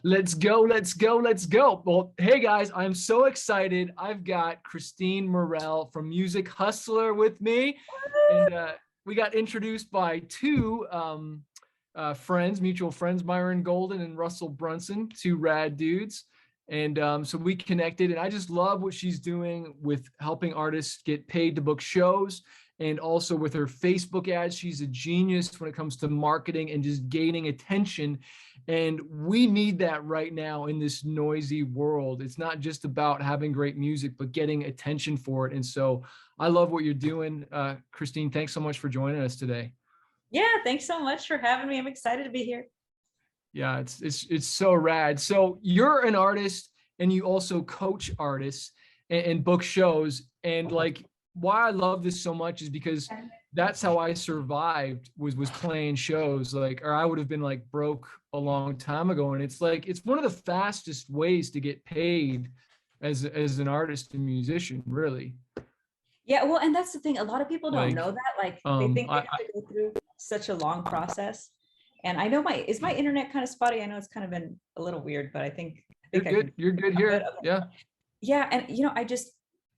Let's go, let's go, let's go. Well, hey guys, I'm so excited. I've got Kristine Mirelle from Music Hustler with me. And we got introduced by two friends, mutual friends, Myron Golden and Russell Brunson, two rad dudes. And so we connected, and I just love what she's doing with helping artists get paid to book shows. And also with her Facebook ads, she's a genius when it comes to marketing and just gaining attention. And we need that right now in this noisy world. It's not just about having great music, but getting attention for it. And so I love what you're doing. Kristine, thanks so much for joining us today. Yeah, thanks so much for having me. I'm excited to be here. Yeah, it's so rad. So you're an artist and you also coach artists and book shows. And like, why I love this so much is because that's how I survived was playing shows. Like, or I would have been like broke a long time ago. And it's like, it's one of the fastest ways to get paid as an artist and musician, really. Yeah, well, and that's the thing. A lot of people don't know that. Like, they think they have to go through such a long process. And I know is my internet kind of spotty? I know it's kind of been a little weird, but I think you're good. You're good here. Okay. Yeah. Yeah, and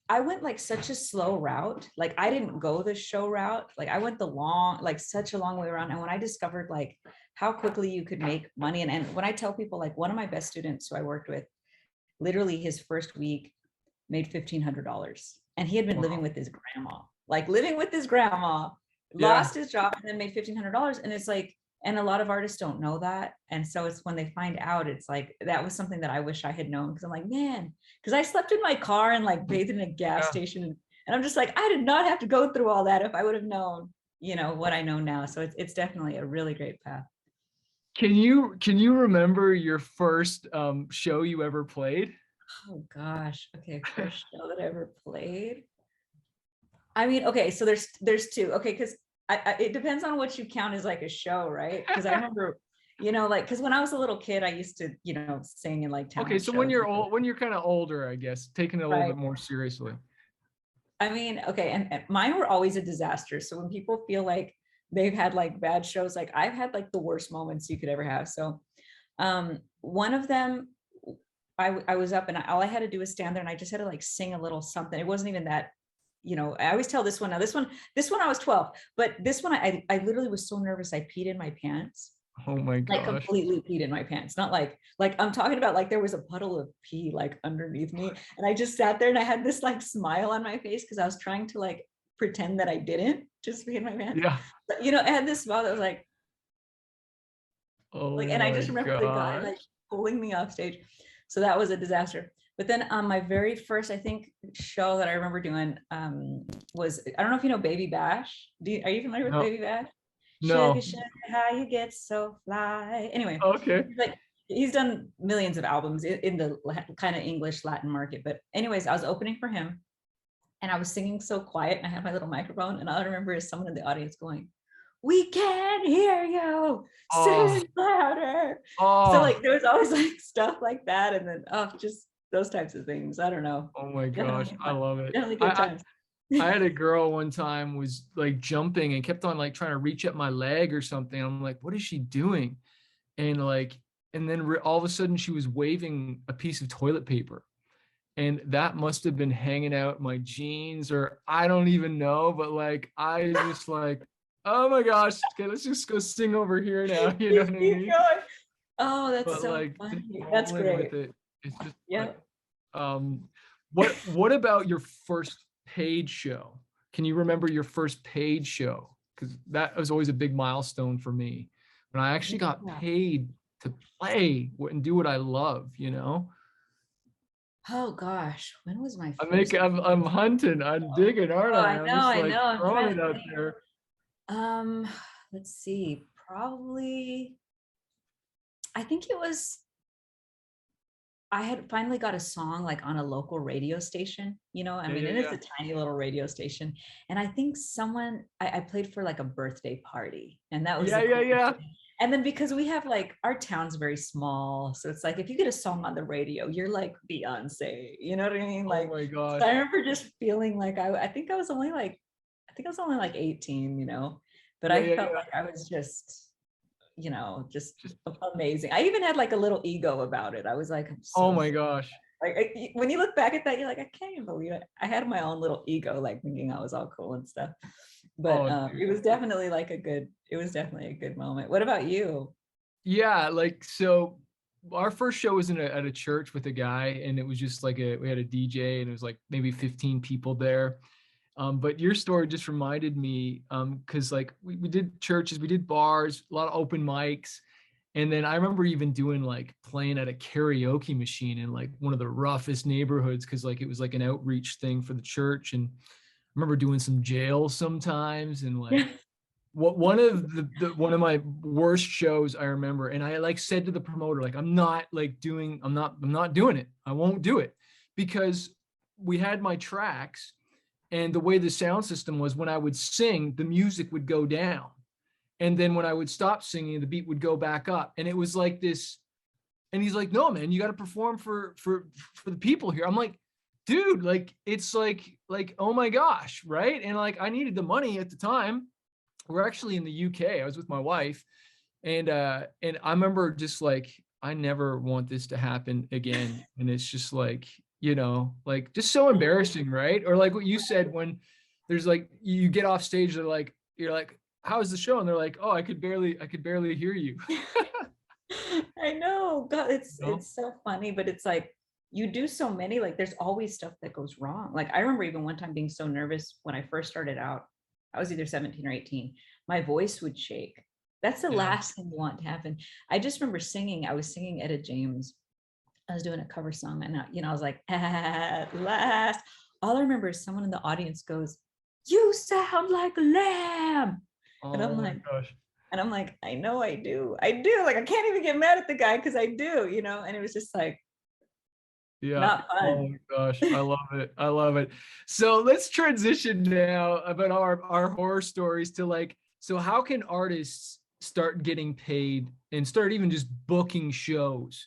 I went like such a slow route. Like I didn't go the show route. Like I went such a long way around. And when I discovered like how quickly you could make money, and when I tell people, like one of my best students who I worked with, literally his first week made $1,500, and he had been living with his grandma, lost his job and then made $1,500. And it's like, and a lot of artists don't know that. And so it's when they find out, it's like, that was something that I wish I had known. Cause I'm like, man, cause I slept in my car and like bathed in a gas station. And I'm just like, I did not have to go through all that if I would have known, what I know now. So it's definitely a really great path. Can you remember your first show you ever played? Oh gosh. Okay. First show that I ever played. I mean, okay. So there's two. Okay. Cause it depends on what you count as like a show, right? Because I remember, because when I was a little kid, I used to, sing in like talent shows. So when you're old, when you're kind of older, I guess, taking it a little bit more seriously. I mean, okay, and mine were always a disaster. So when people feel like they've had like bad shows, like I've had like the worst moments you could ever have. So one of them, I was up and all I had to do was stand there and I just had to like sing a little something. It wasn't even that. I always tell this one. Now, this one I was 12, but this one I literally was so nervous I peed in my pants. Oh my gosh. Like completely peed in my pants. Not like I'm talking about like there was a puddle of pee like underneath me, and I just sat there and I had this like smile on my face because I was trying to like pretend that I didn't just pee in my pants. Yeah. But I had this smile that was like, and I just remember the guy like pulling me off stage. So that was a disaster. But then my very first, I think, show that I remember doing was, I don't know if you know Baby Bash. Are you familiar with Baby Bash? No. Sugar, sugar, how you get so fly. Anyway. Okay. He's done millions of albums in the kind of English Latin market. But anyways, I was opening for him and I was singing so quiet and I had my little microphone. And all I remember is someone in the audience going, "We can't hear you. Sing louder." So like there was always like stuff like that. And then just those types of things. I don't know. Oh my gosh, I love it. Definitely good times. I had a girl one time was like jumping and kept on like trying to reach up my leg or something. I'm like, what is she doing? And then all of a sudden she was waving a piece of toilet paper. And that must have been hanging out my jeans, or I don't even know. But like, I just like, oh my gosh, okay, let's just go sing over here now. You know what I mean? Oh, that's so funny. That's great. It's just what about your first paid show? Can you remember your first paid show? Because that was always a big milestone for me when I actually got paid to play and do what I love, Oh gosh, when was my first? I'm hunting, I'm digging, aren't I? I know. I'm throwing it out there. Let's see, probably I think it was, I had finally got a song like on a local radio station, I mean, it's a tiny little radio station. And I think I played for like a birthday party, and that was yeah. And then because we have like, our town's very small. So it's like, if you get a song on the radio, you're like Beyonce, you know what I mean? Like, oh my gosh. So I remember just feeling like, I think I was only like 18, but I felt like I was just Just, amazing. I even had like a little ego about it. I was like, I'm oh so my gosh. like when you look back at that, you're like, I can't even believe it. I had my own little ego, like thinking I was all cool and stuff. But Oh, it dude. was definitely like it was definitely a good moment. What about you? Yeah, like so our first show was at a church with a guy, and it was just like we had a DJ, and it was like maybe 15 people there. But your story just reminded me, because like we did churches, we did bars, a lot of open mics. And then I remember even doing like playing at a karaoke machine in like one of the roughest neighborhoods, because like it was like an outreach thing for the church. And I remember doing some jail sometimes, and like what one of one of my worst shows I remember, and I like said to the promoter, like, I'm not doing it. I won't do it, because we had my tracks, and the way the sound system was, when I would sing, the music would go down. And then when I would stop singing, the beat would go back up. And it was like this. And he's like, no, man, you got to perform for the people here. I'm like, dude, like, it's like, oh my gosh. Right. And like, I needed the money at the time. We're actually in the UK. I was with my wife. And I remember just like, I never want this to happen again. And it's just like, like just so embarrassing, right? Or like what you said, when there's like you get off stage, you're like, how's the show? And they're like, oh, I could barely hear you. I know. God, You know? it's so funny, but it's like you do so many, like there's always stuff that goes wrong. Like I remember even one time being so nervous when I first started out. I was either 17 or 18. My voice would shake. That's the Yeah. last thing you want to happen. I just remember singing. I was singing Etta James. I was doing a cover song, and I was like, at last. All I remember is someone in the audience goes, "You sound like a lamb," and I'm Oh my like, gosh. I know I do. I do. Like, I can't even get mad at the guy because I do, and it was just like, Yeah. not Oh fun. my gosh. I love it. I love it. So let's transition now about our horror stories to like, so how can artists start getting paid and start even just booking shows?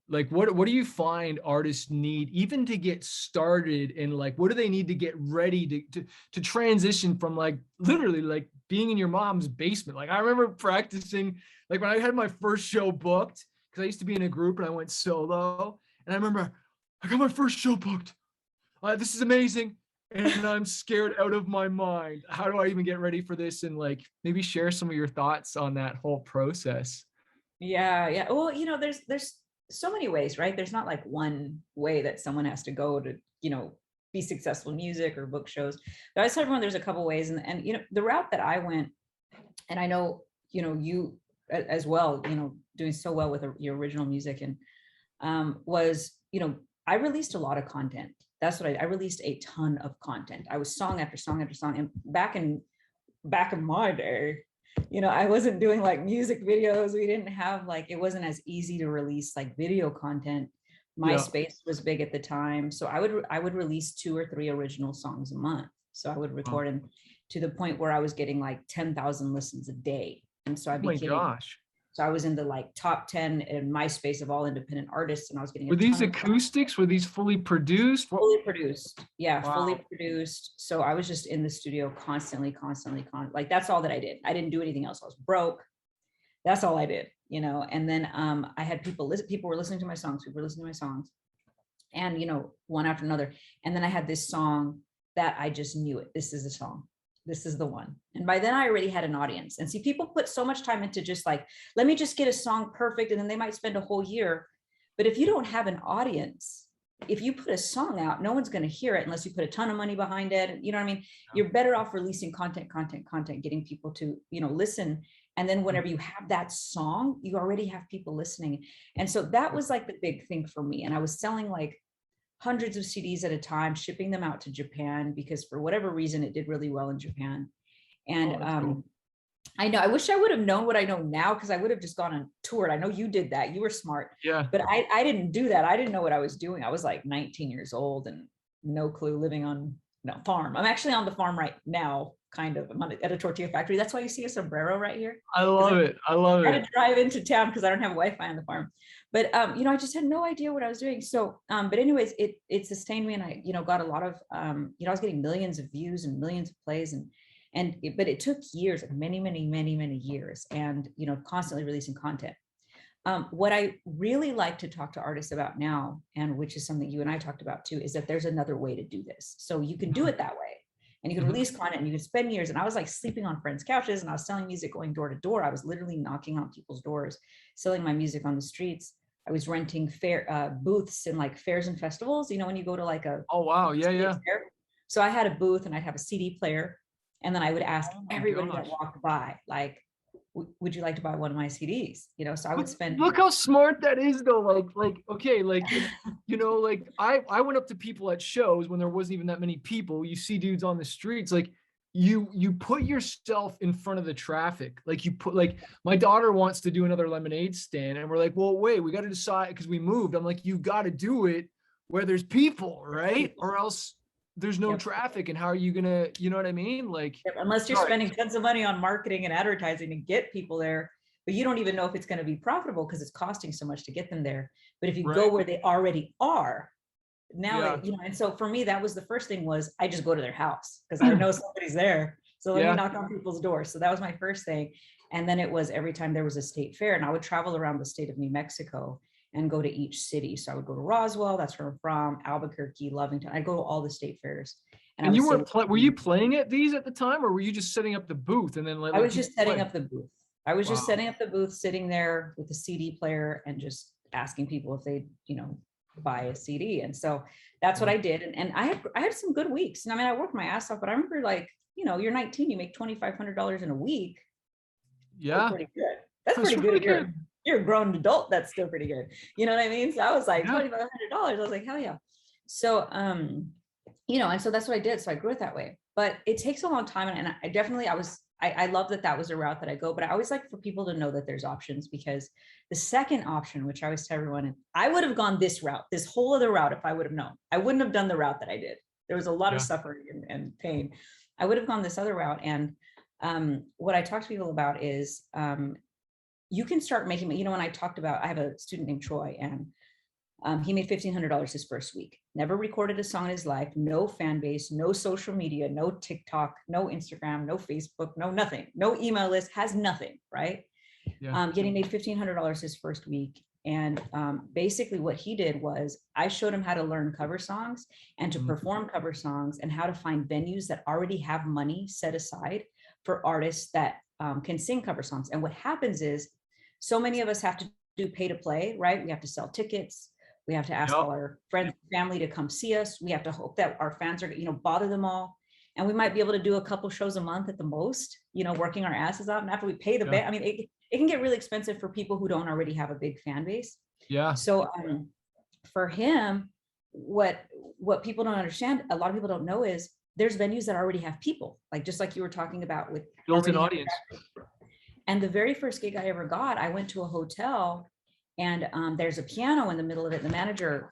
Like what do you find artists need even to get started, and like what do they need to get ready to transition from like literally like being in your mom's basement? Like I remember practicing like when I had my first show booked, because I used to be in a group and I went solo. And I remember I got my first show booked. This is amazing. And I'm scared out of my mind. How do I even get ready for this? And like maybe share some of your thoughts on that whole process. Yeah, yeah. Well, there's so many ways, right? There's not like one way that someone has to go to, be successful in music or book shows. But I tell everyone there's a couple ways, and the route that I went, and I know you as well, doing so well with your original music, and was I released a lot of content. That's what I released a ton of content. I was song after song after song, and back in my day, I wasn't doing like music videos. We didn't have like, it wasn't as easy to release like video content. Yeah. MySpace was big at the time, so I would release 2 or 3 original songs a month. So I would Oh record, and to the point where I was getting like 10,000 listens a day, and so I my became gosh. so I was in the like top 10 in MySpace of all independent artists, and I was getting Were a these ton of acoustics? Were these fully produced? What? fully produced. Yeah, fully Wow. produced. So I was just in the studio constantly, like that's all that I did. I didn't do anything else. I was broke. That's all I did, And then I had people listen. People were listening to my songs. People were listening to my songs, and one after another. And then I had this song that I just knew it. This is the song. This is the one. And by then I already had an audience. And see, people put so much time into just like, let me just get a song perfect, and then they might spend a whole year. But if you don't have an audience, if you put a song out, no one's going to hear it unless you put a ton of money behind it. You know what I mean? You're better off releasing content, getting people to, listen. And then whenever you have that song, you already have people listening. And so that was like the big thing for me. And I was selling like hundreds of CDs at a time, shipping them out to Japan, because for whatever reason, it did really well in Japan. And Oh, that's cool. I know, I wish I would have known what I know now, because I would have just gone on tour. I know you did that. You were smart, Yeah. but I didn't do that. I didn't know what I was doing. I was like 19 years old and no clue, living on farm. I'm actually on the farm right now, kind of. I'm at a tortilla factory. That's why you see a sombrero right here. I love it. I love I had it. to drive into town because I don't have Wi-Fi on the farm. But I just had no idea what I was doing. So, but anyways, it sustained me, and I, got a lot of, I was getting millions of views and millions of plays, But it took years, like many years, and constantly releasing content. What I really like to talk to artists about now, and which is something you and I talked about too, is that there's another way to do this. So you can do it that way, and you can release content, and you can spend years. And I was like sleeping on friends' couches, and I was selling music, going door to door. I was literally knocking on people's doors, selling my music on the streets. I was renting booths in like fairs and festivals. When you go to like a Oh, wow. Yeah. fair. So I had a booth, and I'd have a CD player, and then I would ask everybody that walked by, like, would you like to buy one of my CDs? So I would spend. Look how smart that is, though. Okay, like I went up to people at shows when there wasn't even that many people. You see dudes on the streets, like you put yourself in front of the traffic. Like my daughter wants to do another lemonade stand, and we're like, well, wait, we got to decide, because we moved. I'm like, you got to do it where there's people, right? Or else there's no traffic, and how are you gonna, you know what I mean? Like, unless you're spending tons of money on marketing and advertising to get people there, but you don't even know if it's going to be profitable because it's costing so much to get them there. But if you go where they already are, now and so for me, that was the first thing, was I just go to their house because I know somebody's there. So let me knock on people's doors. So that was my first thing. And then it was every time there was a state fair, and I would travel around the state of New Mexico and go to each city. So I would go to Roswell, that's where I'm from, Albuquerque, Lovington. I'd go to all the state fairs. And you weren't were you playing at these at the time, or were you just setting up the booth and then I was just setting up the booth. I was just setting up the booth, sitting there with a CD player and just asking people if they'd, buy a CD. And so that's what I did. And I had some good weeks. And I mean, I worked my ass off, but I remember, like, you're 19, you make $2,500 in a week. Yeah. That's pretty good. That's pretty good. You're a grown adult. That's still pretty good. You know what I mean? So I was like, $2,500. I was like, hell yeah. So, and so that's what I did. So I grew it that way, but it takes a long time. And I definitely, I love that was a route that I go, but I always like for people to know that there's options, because the second option, which I always tell everyone, I would have gone this route, this whole other route. If I would have known, I wouldn't have done the route that I did. There was a lot of suffering and pain. I would have gone this other route. And what I talk to people about is, you can start making, when I talked about, I have a student named Troy, and he made $1,500 his first week, never recorded a song in his life, no fan base, no social media, no TikTok, no Instagram, no Facebook, no nothing, no email list, has nothing, right? Getting made $1,500 his first week. And basically what he did was, I showed him how to learn cover songs and to perform cover songs, and how to find venues that already have money set aside for artists that can sing cover songs. And what happens is, so many of us have to do pay to play, right? We have to sell tickets. We have to ask all our friends and family to come see us. We have to hope that our fans are, bother them all. And we might be able to do a couple shows a month at the most, working our asses off. And after we pay the band, I mean, it can get really expensive for people who don't already have a big fan base. Yeah. So for him, what people don't understand, a lot of people don't know, is there's venues that already have people, like, just like you were talking about with built-in audience. And the very first gig I ever got, I went to a hotel, and there's a piano in the middle of it. The manager,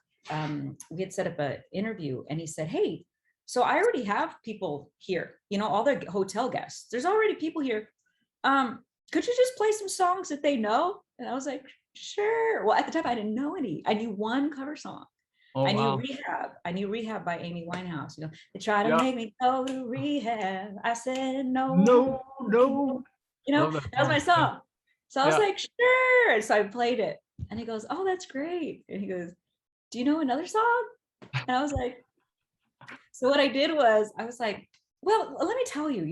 we had set up an interview, and he said, hey, so I already have people here, all the hotel guests, there's already people here. Could you just play some songs that they know? And I was like, sure. Well, at the time I didn't know any. I knew one cover song. I knew Rehab. I knew Rehab by Amy Winehouse. They tried to make me go to rehab. I said, no. That was my song. So I was like, sure. And so I played it. And he goes, oh, that's great. And he goes, do you know another song? And I was like, so what I did was, I was like, well, let me tell you,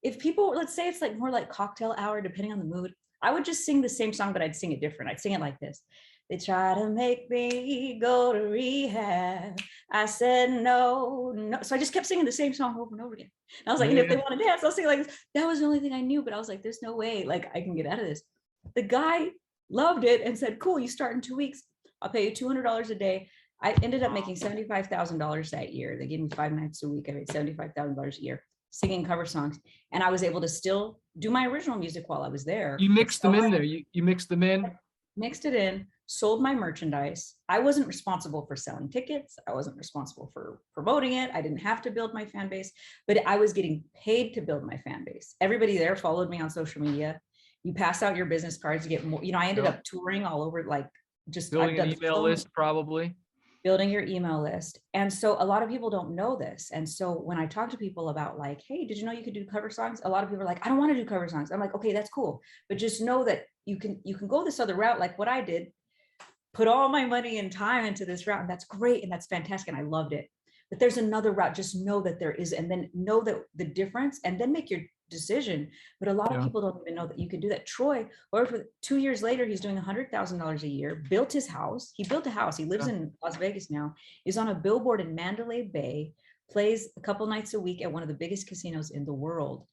if people, let's say it's like more like cocktail hour, depending on the mood, I would just sing the same song, but I'd sing it different. I'd sing it like this. They try to make me go to rehab. I said, no. So I just kept singing the same song over and over again. And I was like, and if they want to dance, I'll sing like this. That was the only thing I knew, but I was like, there's no way, like, I can get out of this. The guy loved it and said, cool, you start in 2 weeks. I'll pay you $200 a day. I ended up making $75,000 that year. They gave me 5 nights a week. I made $75,000 a year singing cover songs. And I was able to still do my original music while I was there. You mixed them in there. You mixed them in. Mixed it in, sold my merchandise. I wasn't responsible for selling tickets. I wasn't responsible for promoting it. I didn't have to build my fan base, but I was getting paid to build my fan base. Everybody there followed me on social media. You pass out your business cards, you get more, I ended up touring all over, like, just building an email list, probably. building your email list. And so a lot of people don't know this. And so when I talk to people about like, hey, did you know you could do cover songs? A lot of people are like, I don't want to do cover songs. I'm like, okay, that's cool. But just know that you can go this other route, like what I did, put all my money and time into this route. And that's great. And that's fantastic. And I loved it. But there's another route. Just know that there is, and then know that the difference, and then make your decision. But a lot of Yeah. people don't even know that you can do that. Troy, or for 2 years later, he's doing $100,000 a year, built his house. He built a house. He lives Yeah. in Las Vegas now, is on a billboard in Mandalay Bay, plays a couple nights a week at one of the biggest casinos in the world.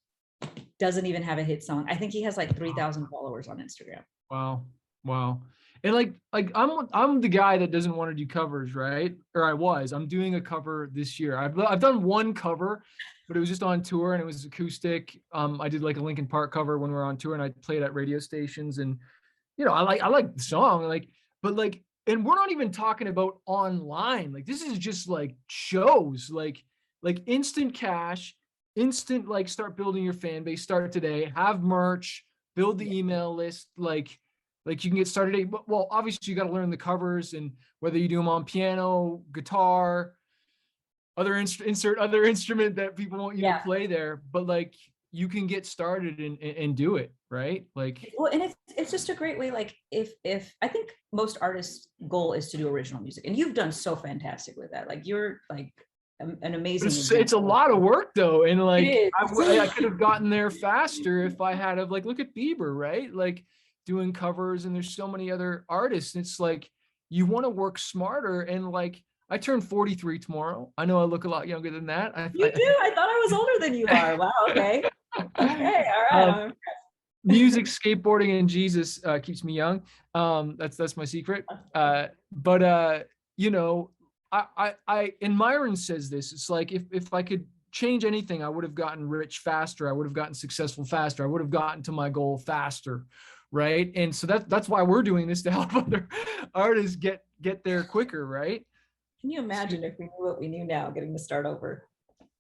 Doesn't even have a hit song. I think he has like 3,000 followers on Instagram. Wow. Wow. And like I'm the guy that doesn't want to do covers, right? Or I was. I'm doing a cover this year. I've done one cover, but it was just on tour and it was acoustic. I did like a Linkin Park cover when we were on tour, and I played at radio stations. And I like the song, like, but like, and we're not even talking about online. Like, this is just like shows, like instant cash, instant, like, start building your fan base, start today, have merch, build the email list, like you can get started. Well, obviously you got to learn the covers, and whether you do them on piano, guitar, insert other instrument that people want you to play there, but like you can get started and do it, right? Like, well, and it's just a great way. Like if I think most artists' goal is to do original music, and you've done so fantastic with that. Like you're like an amazing it's a lot of work though, and like It I is. could have gotten there faster if I had of, like, look at Bieber, right? Like doing covers, and there's so many other artists. It's like you want to work smarter, and like I turn 43 tomorrow. I know I look a lot younger than that. You do? I thought I was older than you are. Wow. Okay. Okay. All right. Music, skateboarding, and Jesus keeps me young. That's my secret. But you know, and Myron says this. It's like if I could change anything, I would have gotten rich faster. I would have gotten successful faster. I would have gotten to my goal faster, right? And so that's why we're doing this, to help other artists get there quicker, right? Can you imagine if we knew what we knew now, getting to start over?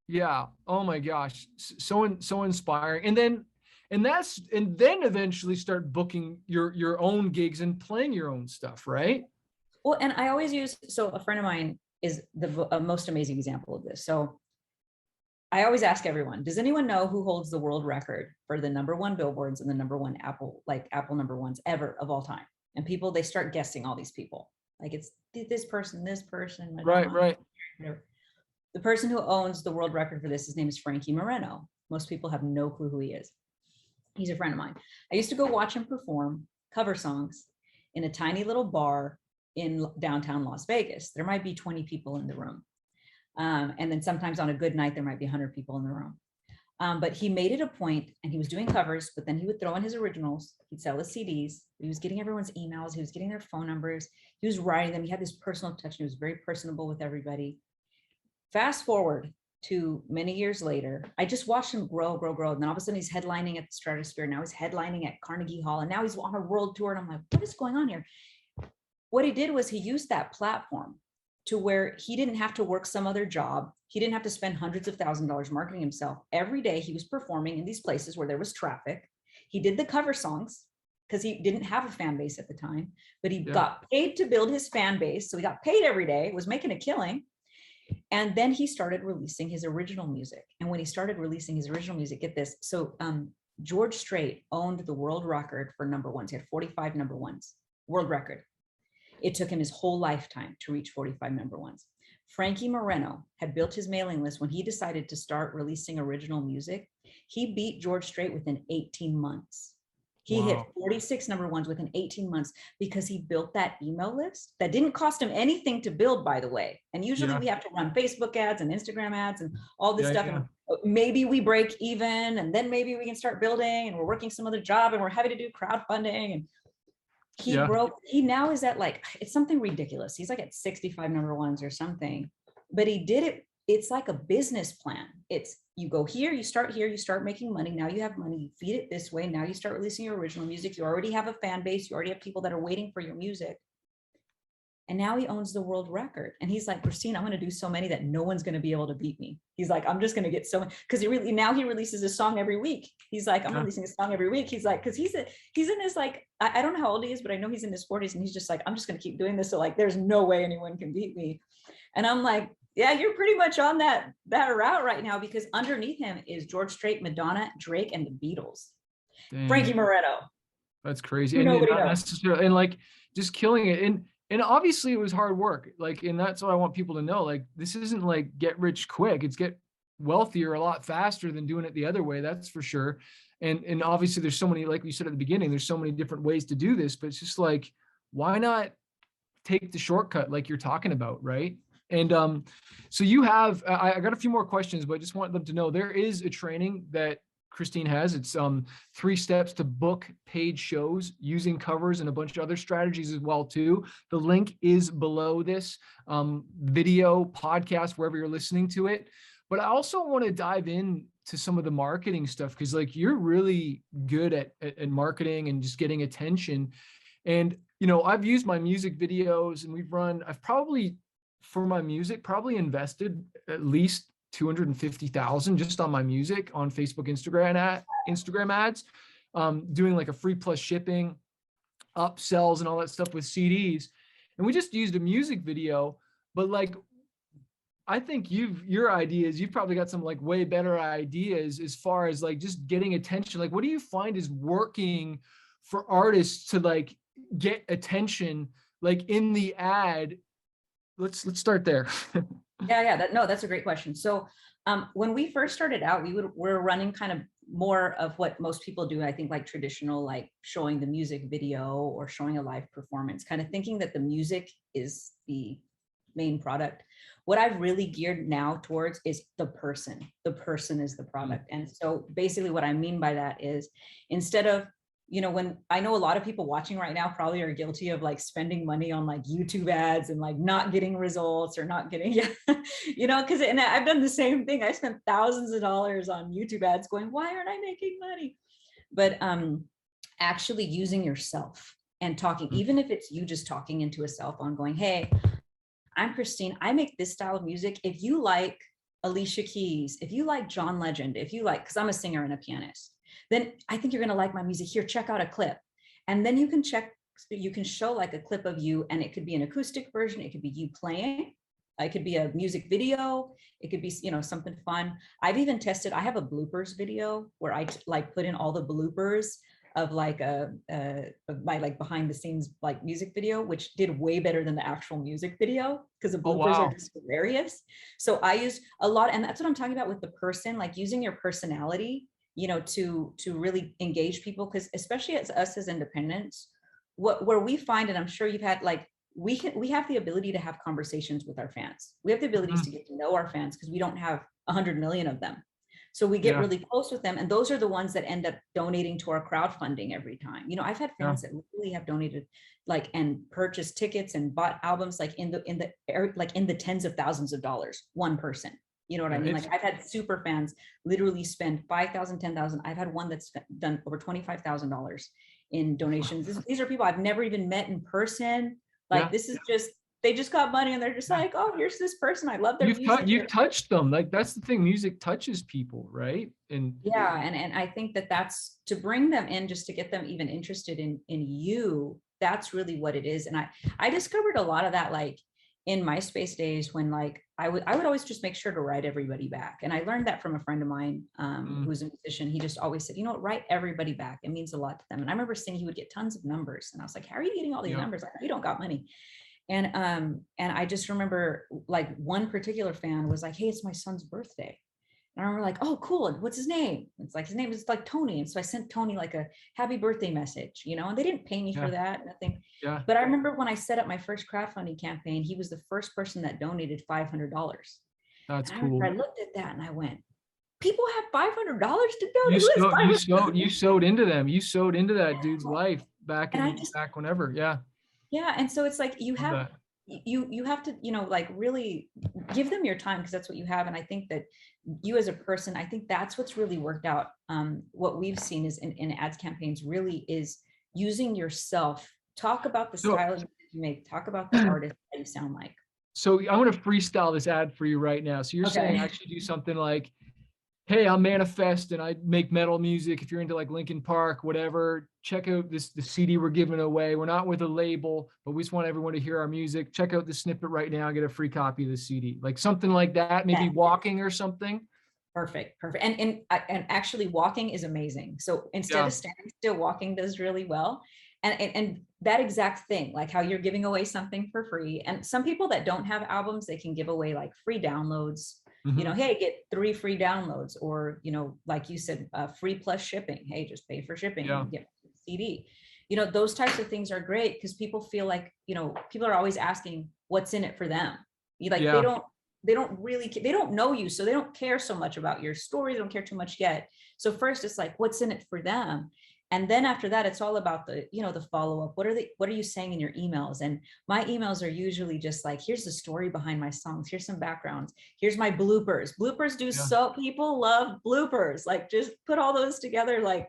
Yeah. Oh my gosh. So inspiring. And then eventually start booking your own gigs and playing your own stuff, right? Well, and I always use, so a friend of mine is the most amazing example of this. So I always ask everyone, does anyone know who holds the world record for the #1 billboards and the #1 Apple #1s ever of all time? And people, they start guessing all these people. Like it's this person, Right, right. whatever. The person who owns the world record for this, his name is Frankie Mirelle. Most people have no clue who he is. He's a friend of mine. I used to go watch him perform cover songs in a tiny little bar in downtown Las Vegas. There might be 20 people in the room. And then sometimes on a good night, there might be 100 people in the room. But he made it a point, and he was doing covers, but then he would throw in his originals. He'd sell his CDs. He was getting everyone's emails. He was getting their phone numbers. He was writing them. He had this personal touch, and he was very personable with everybody. Fast forward to many years later, I just watched him grow. And then all of a sudden he's headlining at the Stratosphere. Now he's headlining at Carnegie Hall, and now he's on a world tour. And I'm like, what is going on here? What he did was he used that platform to where he didn't have to work some other job. He didn't have to spend hundreds of $1,000s marketing himself. Every day he was performing in these places where there was traffic. He did the cover songs because he didn't have a fan base at the time, but he got paid to build his fan base. So he got paid every day, was making a killing. And then he started releasing his original music. And when he started releasing his original music, get this. So George Strait owned the world record for #1s. He had 45 #1s, world record. It took him his whole lifetime to reach 45 #1s. Frankie Moreno had built his mailing list when he decided to start releasing original music. He beat George Strait within 18 months. He hit 46 #1s within 18 months because he built that email list that didn't cost him anything to build, by the way. And usually we have to run Facebook ads and Instagram ads and all this stuff. And maybe we break even, and then maybe we can start building, and we're working some other job, and we're having to do crowdfunding. And he now is at, like, it's something ridiculous. He's like at 65 #1s or something, but he did it. It's like a business plan. It's, you go here, you start making money. Now you have money, you feed it this way. Now you start releasing your original music. You already have a fan base. You already have people that are waiting for your music. And now he owns the world record. And he's like, Kristine, I'm going to do so many that no one's going to be able to beat me. He's like, I'm just going to get so many, because now he releases a song every week. He's like, I'm releasing a song every week. He's like, because he's in his, like, I don't know how old he is, but I know he's in his 40s, and he's just like, I'm just going to keep doing this. So like, there's no way anyone can beat me. And I'm like, yeah, you're pretty much on that route right now, because underneath him is George Strait, Madonna, Drake, and the Beatles. Dang. Frankie Moretto. That's crazy. Who And nobody not knows. necessarily, and like just killing it. And obviously it was hard work. Like, and that's what I want people to know. Like, this isn't like get rich quick. It's get wealthier a lot faster than doing it the other way. That's for sure. And obviously there's so many, like we said at the beginning, there's so many different ways to do this, but it's just like, why not take the shortcut like you're talking about, right? And so you have, I got a few more questions, but I just want them to know there is a training that Kristine has. It's 3 steps to book paid shows using covers and a bunch of other strategies as well too. The link is below this video podcast, wherever you're listening to it. But I also want to dive in to some of the marketing stuff, because like you're really good at marketing and just getting attention. And, you know, I've used my music videos, and I've probably, for my music, probably invested at least 250,000 just on my music on Facebook, Instagram ads, doing like a free plus shipping, upsells and all that stuff with CDs. And we just used a music video, but like, I think your ideas, you've probably got some like way better ideas as far as like just getting attention. Like, what do you find is working for artists to like get attention, like in the ad? Let's start there. That's a great question. So when we first started out, we're running kind of more of what most people do. I think like traditional, like showing the music video or showing a live performance, kind of thinking that the music is the main product. What I've really geared now towards is the person. The person is the product. And so basically what I mean by that is, instead of, you know, when I know a lot of people watching right now probably are guilty of like spending money on like YouTube ads and like not getting results or not getting, you know, because, and I've done the same thing. I spent thousands of dollars on YouTube ads going, why aren't I making money? But actually using yourself and talking, even if it's you just talking into a cell phone going, hey, I'm Kristine, I make this style of music. If you like Alicia Keys, if you like John Legend, if you like, because I'm a singer and a pianist, then I think you're going to like my music. Here, check out a clip. And then you can show like a clip of you, and it could be an acoustic version. It could be you playing. It could be a music video. It could be, you know, something fun. I've even tested, I have a bloopers video where I like put in all the bloopers of like my like behind the scenes like music video, which did way better than the actual music video, because the bloopers are just hilarious. So I use a lot, and that's what I'm talking about with the person, like using your personality, you know, to really engage people. Because especially as us as independents, where we find, and I'm sure you've had, like, we have the ability to have conversations with our fans. We have the abilities to get to know our fans, because we don't have 100 million of them. So we get really close with them, and those are the ones that end up donating to our crowdfunding every time. You know, I've had fans that really have donated, like, and purchased tickets and bought albums, like in the tens of thousands of dollars, one person. You know what I mean? Like, I've had super fans literally spend 5,000, 10,000. I've had one that's done over $25,000 in donations. These are people I've never even met in person. Like, this is just, they just got money, and they're just like, oh, here's this person. I love their music. You've touched them. Like, that's the thing. Music touches people, right? And and I think that that's to bring them in, just to get them even interested in you. That's really what it is. And I discovered a lot of that, like, in MySpace days, when like I would always just make sure to write everybody back. And I learned that from a friend of mine who's a musician. He just always said, you know what, write everybody back. It means a lot to them. And I remember seeing he would get tons of numbers, and I was like, how are you getting all these numbers? Like, you don't got money. And I just remember, like, one particular fan was like, hey, it's my son's birthday. And I remember, like, oh, cool. And what's his name? It's like, his name is like Tony. And so I sent Tony like a happy birthday message, you know, and they didn't pay me for that, nothing. But I remember when I set up my first crowdfunding campaign, he was the first person that donated $500. That's and cool. I looked at that and I went, people have $500 to donate. You sewed into them. You sewed into that dude's life back whenever. Yeah. And so it's like, you have to, you know, like, really give them your time, because that's what you have. And I think that you as a person, I think that's what's really worked out. What we've seen is in ads campaigns really is using yourself. Talk about the style of music you make? Talk about the artist that you sound like. So I'm going to freestyle this ad for you right now. So you're saying I Okay. should do something like, hey, I'm Manifest and I make metal music. If you're into like Linkin Park, whatever, check out the CD we're giving away. We're not with a label, but we just want everyone to hear our music. Check out the snippet right now and get a free copy of the CD. Like something like that, maybe Yeah. walking or something. Perfect. Perfect. And actually walking is amazing. So instead Yeah. of standing still, walking does really well. And that exact thing, like how you're giving away something for free. And some people that don't have albums, they can give away like free downloads. Mm-hmm. Hey, get 3 free downloads, or like you said, free plus shipping. Hey, just pay for shipping Yeah. and get a CD. Those types of things are great because people feel like, people are always asking what's in it for them. Like Yeah. they don't know you, so they don't care so much about your story. They don't care too much yet. So first it's like, what's in it for them? And then after that, it's all about the follow-up. What are you saying in your emails? And my emails are usually just like, here's the story behind my songs, here's some backgrounds, here's my bloopers. Yeah. So people love bloopers. Like, just put all those together. Like,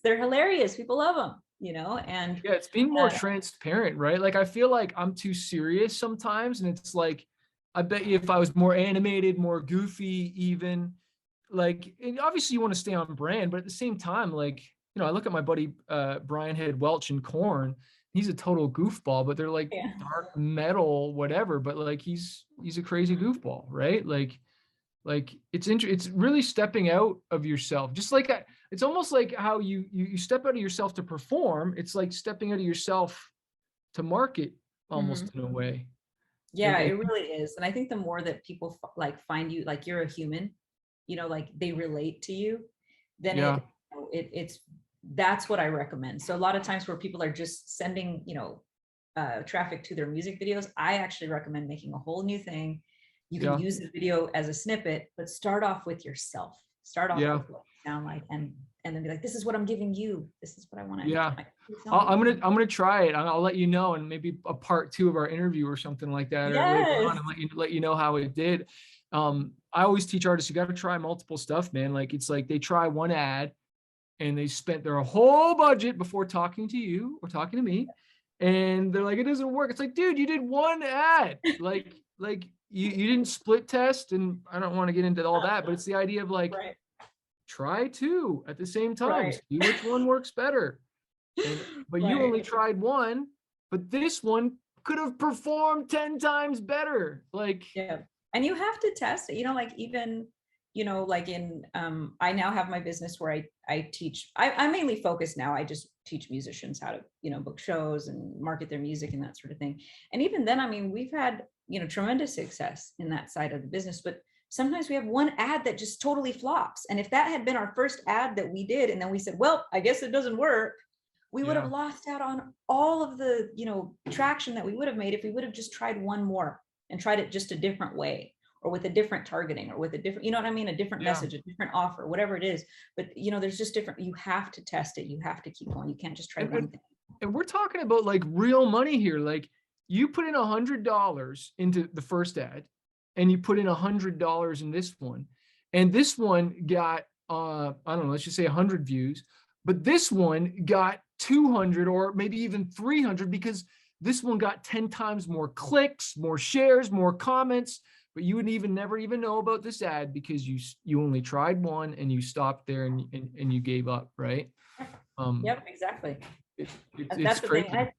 they're hilarious, people love them. And Yeah, it's being more transparent, right? Like I feel like I'm too serious sometimes, and it's like, I bet you if I was more animated, more goofy, even like, and obviously you want to stay on brand, but at the same time, like, I look at my buddy Brian Head Welch and Korn. He's a total goofball, but they're like yeah. dark metal, whatever. But like he's a crazy goofball, right? Like it's really stepping out of yourself. Just like it's almost like how you step out of yourself to perform. It's like stepping out of yourself to market, almost Mhm. in a way. Yeah, it really is. And I think the more that people like find you, like you're a human, like they relate to you, then Yeah, it's that's what I recommend. So a lot of times where people are just sending, traffic to their music videos, I actually recommend making a whole new thing. You can yeah, use the video as a snippet, but start off with yourself. Start off yeah, with what you sound like, and then be like, this is what I'm giving you. This is what I want to. yeah. I'm gonna try it. I'll let you know, and maybe a part 2 of our interview or something like that, or later on, Yes. and let you know how it did. I always teach artists, you got to try multiple stuff, man. Like it's like they try one ad and they spent their whole budget before talking to you or talking to me, and they're like, it doesn't work. It's like, dude, you did one ad. Like you didn't split test, and I don't want to get into all that, but it's the idea of like, Right. try 2 at the same time, Right. see which one works better. But you Right. only tried one, but this one could have performed 10 times better. Like, Yeah. And you have to test it, like even, like in, I now have my business where I teach, I mainly focus now. I just teach musicians how to, book shows and market their music and that sort of thing. And even then, I mean, we've had, tremendous success in that side of the business, but sometimes we have one ad that just totally flops. And if that had been our first ad that we did, and then we said, well, I guess it doesn't work, we would yeah, have lost out on all of the, traction that we would have made if we would have just tried one more and tried it just a different way, or with a different targeting, or with a different, what I mean? A different yeah. message, a different offer, whatever it is. But, there's just different, you have to test it. You have to keep going. You can't just try And, one and, thing. and we're talking about like real money here. Like you put in $100 into the first ad and you put in $100 in this one. And this one got, I don't know, let's just say 100 views, but this one got 200 or maybe even 300 because this one got 10 times more clicks, more shares, more comments, but you would never even know about this ad because you only tried one and you stopped there and you gave up, right? Yep, exactly. It's That's the thing. crazy.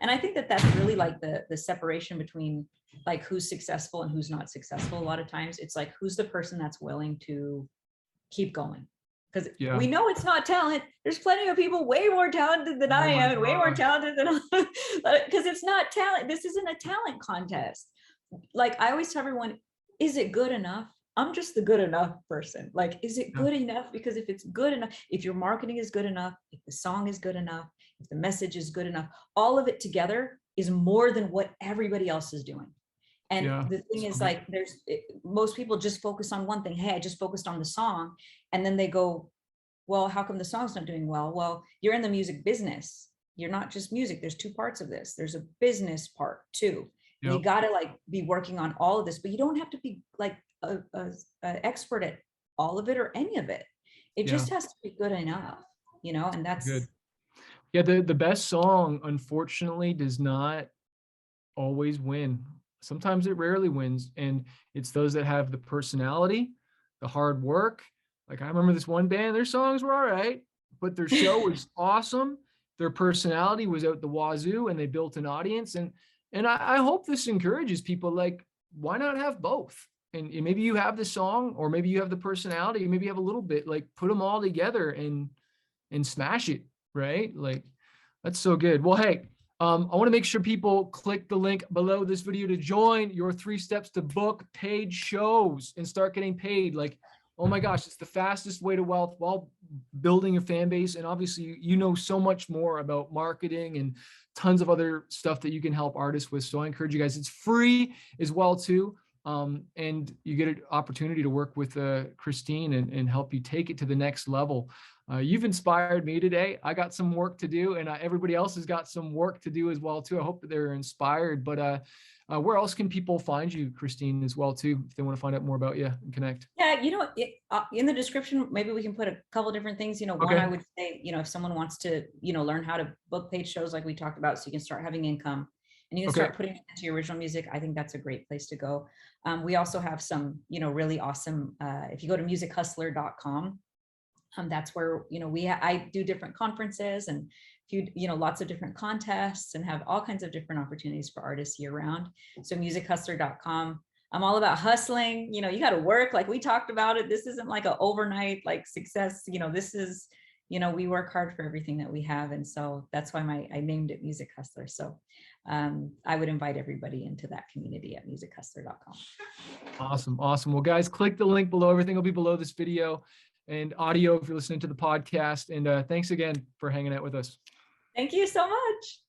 And I think that that's really like the separation between like who's successful and who's not successful. A lot of times it's like, who's the person that's willing to keep going? Because Yeah. we know it's not talent. There's plenty of people way more talented than I Oh my am, and way more gosh. talented than because it's not talent. This isn't a talent contest. Like I always tell everyone, is it good enough? I'm just the good enough person. Like, is it Yeah. good enough? Because if it's good enough, if your marketing is good enough, if the song is good enough, if the message is good enough, all of it together is more than what everybody else is doing. And Yeah. the thing is, So, like, most people just focus on one thing. Hey, I just focused on the song. And then they go, well, how come the song's not doing well? Well, you're in the music business. You're not just music. There's 2 parts of this. There's a business part too. And you yep. got to like be working on all of this, but you don't have to be like a expert at all of it or any of it. It Yeah. just has to be good enough, and that's Good. Yeah. The best song, unfortunately, does not always win. Sometimes it rarely wins. And it's those that have the personality, the hard work. Like I remember this one band, their songs were all right, but their show was awesome. Their personality was out the wazoo and they built an audience. And I hope this encourages people, like, why not have both? And maybe you have the song, or maybe you have the personality, maybe you have a little bit, like put them all together and smash it, right? Like that's so good. Well, hey, I want to make sure people click the link below this video to join your 3 steps to book paid shows and start getting paid. Like, oh my gosh, it's the fastest way to wealth while building a fan base. And obviously, you know so much more about marketing and tons of other stuff that you can help artists with. So I encourage you guys. It's free as well too. And you get an opportunity to work with Kristine and help you take it to the next level. You've inspired me today. I got some work to do, and everybody else has got some work to do as well too. I hope that they're inspired. But where else can people find you, Kristine, as well too, if they want to find out more about you and connect? Yeah, in the description, maybe we can put a couple different things. One, Okay. I would say, if someone wants to, learn how to book paid shows like we talked about, so you can start having income and you can start putting it into your original music. I think that's a great place to go. We also have some, really awesome, if you go to musichustler.com, that's where, I do different conferences and lots of different contests and have all kinds of different opportunities for artists year round. So musichustler.com. I'm all about hustling. You got to work, like we talked about it. This isn't like an overnight like success. This is, we work hard for everything that we have. And so that's why I named it Music Hustler. So I would invite everybody into that community at musichustler.com. Awesome. Awesome. Well, guys, click the link below. Everything will be below this video and audio if you're listening to the podcast. And thanks again for hanging out with us. Thank you so much.